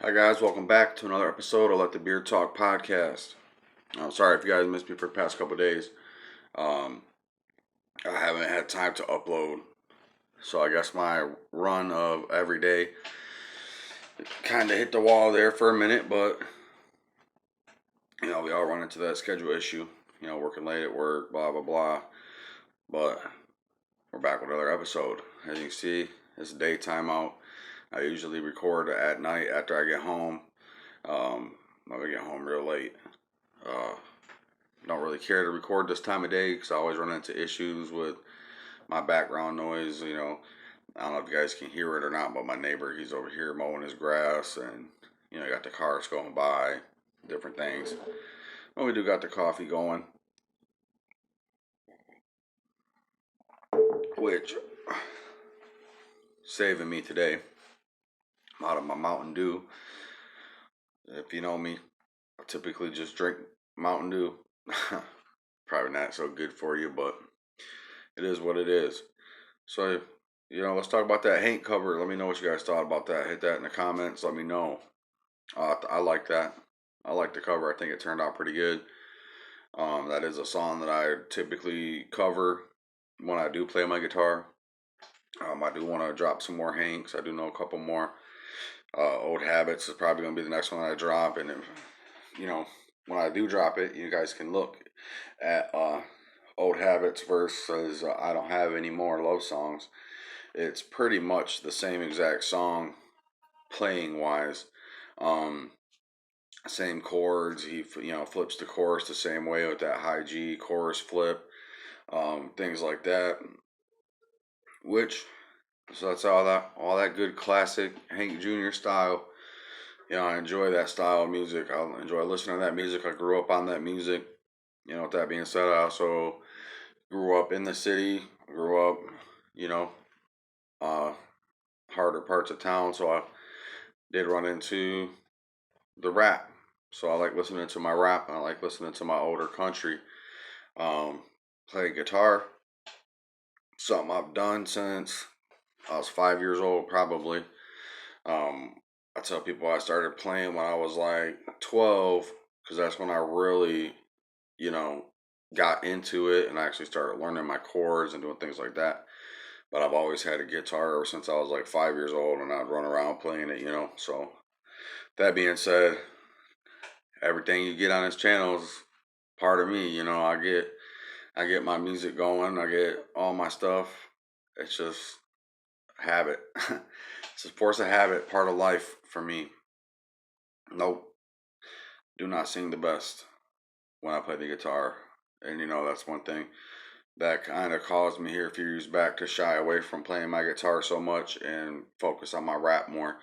Hi guys, welcome back to another episode of Let the Beer Talk podcast. I'm sorry if you guys missed me for the past couple of days. Um, I haven't had time to upload, so I guess my run of every day kind of hit the wall there for a minute. But we all run into that schedule issue. Working late at work, blah blah blah. But we're back with another episode. As you can see, it's daytime out. I usually record at night after I get home. I get home real late. Uh, don't really care to record this time of day because I always run into issues with my background noise. I don't know if you guys can hear it or not, but my neighbor, he's over here mowing his grass, and you got the cars going by, different things. But we do got the coffee going, which saving me today. I'm out of my Mountain Dew. If you know me, I typically just drink Mountain Dew. Probably not so good for you, but it is what it is. So, let's talk about that Hank cover. Let me know what you guys thought about that. Hit that in the comments. Let me know. I like that. I like the cover. I think it turned out pretty good. That is a song that I typically cover when I do play my guitar. I do want to drop some more Hanks. I do know a couple more. Old Habits is probably going to be the next one I drop. And, when I do drop it, you guys can look at Old Habits versus I Don't Have Any More Love Songs. It's pretty much the same exact song playing wise. Same chords. He flips the chorus the same way with that high G chorus flip. Things like that. So that's all that good classic Hank Jr. style. I enjoy that style of music. I enjoy listening to that music. I grew up on that music. With that being said, I also grew up in the city. Grew up, uh, harder parts of town. So I did run into the rap. So I like listening to my rap. I like listening to my older country. Play guitar. Something I've done since I was 5 years old, probably. I tell people I started playing when I was like 12, because that's when I really, got into it and I actually started learning my chords and doing things like that. But I've always had a guitar ever since I was like 5 years old, and I'd run around playing it, So that being said, everything you get on this channel is part of me. I get my music going. I get all my stuff. It's just habit. It's a force of habit, part of life for me. Nope. Do not sing the best when I play the guitar. And that's one thing that kind of caused me here a few years back to shy away from playing my guitar so much and focus on my rap more,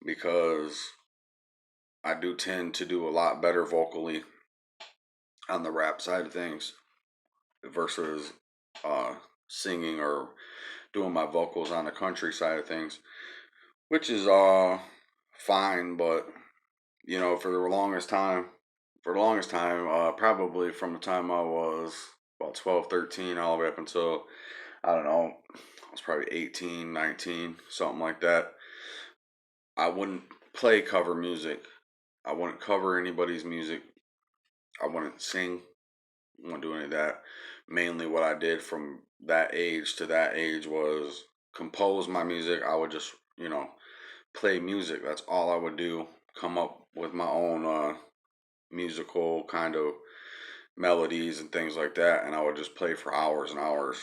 because I do tend to do a lot better vocally on the rap side of things versus uh, singing or doing my vocals on the country side of things, which is fine. But for the longest time, probably from the time I was about 12, 13, all the way up until, I don't know, I was probably 18, 19, something like that, I wouldn't play cover music. I wouldn't cover anybody's music. I wouldn't sing. I wouldn't do any of that. Mainly what I did from that age to that age was compose my music. I would just, play music. That's all I would do. Come up with my own musical kind of melodies and things like that, and I would just play for hours and hours.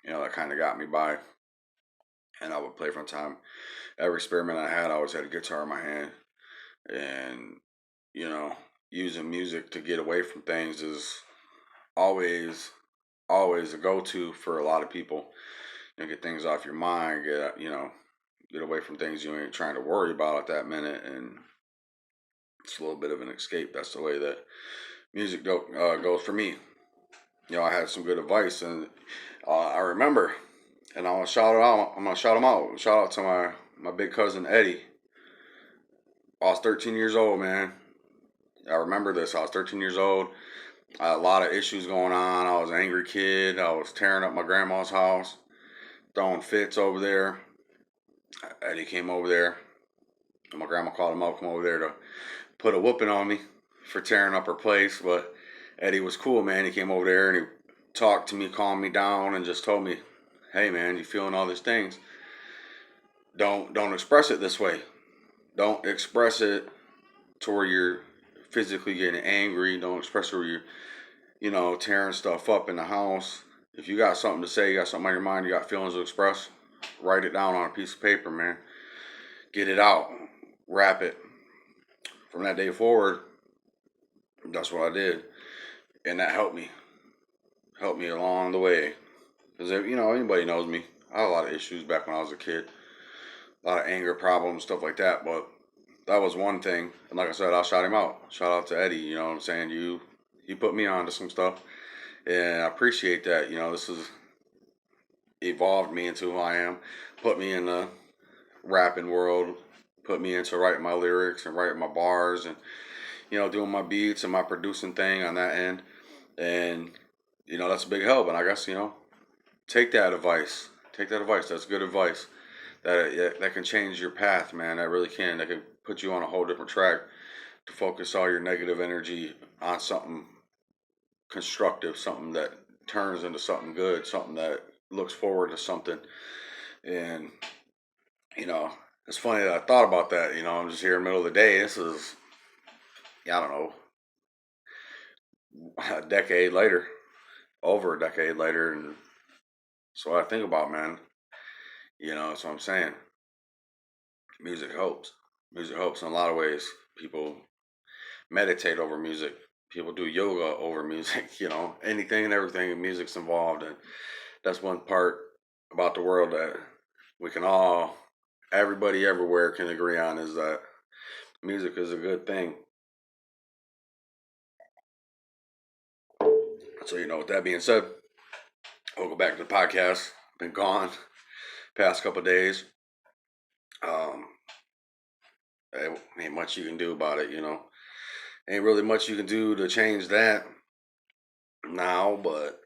That kind of got me by. And I would play from time. Every experiment I had, I always had a guitar in my hand. And, you know, using music to get away from things is always, always a go-to for a lot of people. Get things off your mind, get away from things you ain't trying to worry about at that minute. And it's a little bit of an escape. That's the way that music goes for me. I had some good advice, and I remember, and I'm gonna shout it out. I'm gonna shout him out. Shout out to my big cousin Eddie. I was 13 years old, man. I remember this. I was 13 years old. I had a lot of issues going on. I was an angry kid. I was tearing up my grandma's house, throwing fits over there. Eddie came over there, My grandma called him out, come over there to put a whooping on me for tearing up her place. But Eddie was cool, man. He came over there and he talked to me, calmed me down, and just told me, "Hey, man, you feeling all these things? Don't express it this way. Don't express it to where you're physically getting angry. Don't express it where you're, tearing stuff up in the house. If you got something to say, you got something on your mind, you got feelings to express, write it down on a piece of paper, man. Get it out. Wrap it." From that day forward, that's what I did. And that helped me. Helped me along the way. Because, anybody knows me. I had a lot of issues back when I was a kid. A lot of anger problems, stuff like that. But that was one thing. And like I said, I'll shout him out. Shout out to Eddie. You know what I'm saying? You put me on to some stuff. And I appreciate that. This has evolved me into who I am. Put me in the rapping world. Put me into writing my lyrics and writing my bars and, doing my beats and my producing thing on that end. And, that's a big help. And I guess, take that advice. Take that advice. That's good advice. That can change your path, man. That really can. That can put you on a whole different track to focus all your negative energy on something constructive, something that turns into something good, something that looks forward to something. And, it's funny that I thought about that. I'm just here in the middle of the day. This is, I don't know, a decade later, over a decade later. And so I think about, man, that's what I'm saying. Music helps. Music helps in a lot of ways. People meditate over music. People do yoga over music, anything and everything music's involved. And that's one part about the world that we can all, everybody everywhere can agree on, is that music is a good thing. So, with that being said, we'll go back to the podcast. Been gone past couple of days. Ain't much you can do about it, Ain't really much you can do to change that now, but,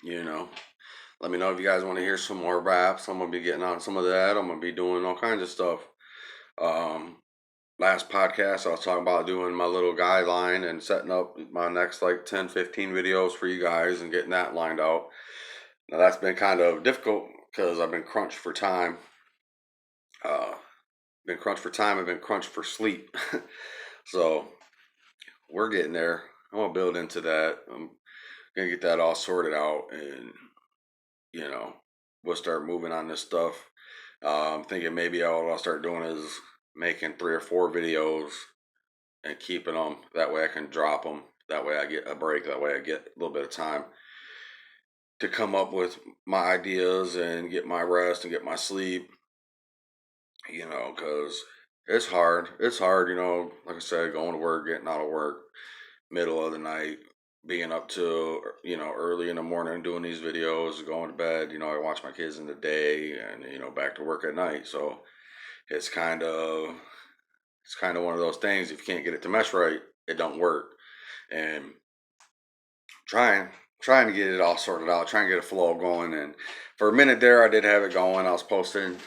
let me know if you guys want to hear some more raps. I'm going to be getting on some of that. I'm going to be doing all kinds of stuff. Last podcast, I was talking about doing my little guideline and setting up my next 10, 15 videos for you guys and getting that lined out. Now, that's been kind of difficult because I've been crunched for time. I've been crunched for sleep. So, we're getting there. I'm going to build into that. I'm going to get that all sorted out and, we'll start moving on this stuff. I'm thinking maybe what I'll start doing is making 3 or 4 videos and keeping them. That way I can drop them. That way I get a break. That way I get a little bit of time to come up with my ideas and get my rest and get my sleep. Because it's hard. It's hard, like I said, going to work, getting out of work, middle of the night, being up to, early in the morning doing these videos, going to bed. I watch my kids in the day and, back to work at night. So it's kind of one of those things. If you can't get it to mesh right, it don't work. And trying to get it all sorted out, trying to get a flow going. And for a minute there, I did have it going. I was posting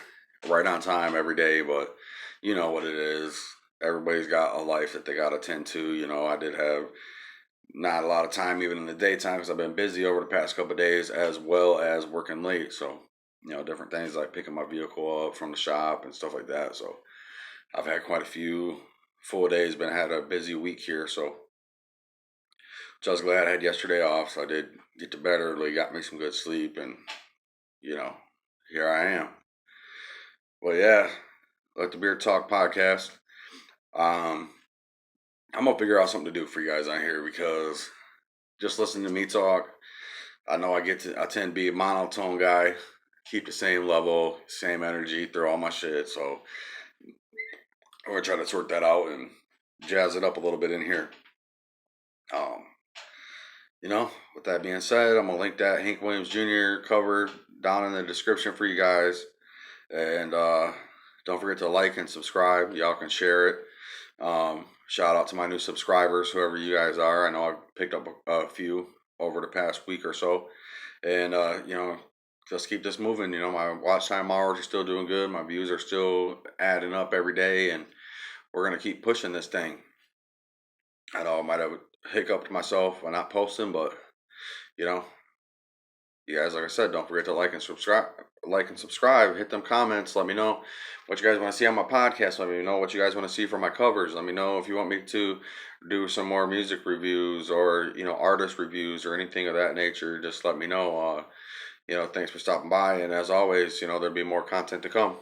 right on time every day, but you know what it is. Everybody's got a life that they got to tend to. I did have not a lot of time even in the daytime because I've been busy over the past couple of days, as well as working late. So, different things like picking my vehicle up from the shop and stuff like that. So I've had quite a few full days, had a busy week here. So I was glad I had yesterday off. So I did get to bed early, got me some good sleep, and, here I am. Well, yeah, Let the Beard Talk podcast. I'm going to figure out something to do for you guys on here because just listening to me talk, I know I tend to be a monotone guy, keep the same level, same energy through all my shit. So I'm going to try to sort that out and jazz it up a little bit in here. With that being said, I'm going to link that Hank Williams Jr. cover down in the description for you guys. And don't forget to like and subscribe. Y'all can share it. Shout out to my new subscribers, whoever you guys are. I know I picked up a few over the past week or so. And, just keep this moving. You know, my watch time hours are still doing good. My views are still adding up every day, and we're gonna keep pushing this thing. I know I might have hiccuped myself by not posting, but you know, you guys, like I said, don't forget to like and subscribe. Like and subscribe. Hit them comments. Let me know what you guys want to see on my podcast. Let me know what you guys want to see for my covers. Let me know if you want me to do some more music reviews or artist reviews or anything of that nature. Just let me know. Thanks for stopping by, and as always, there'll be more content to come.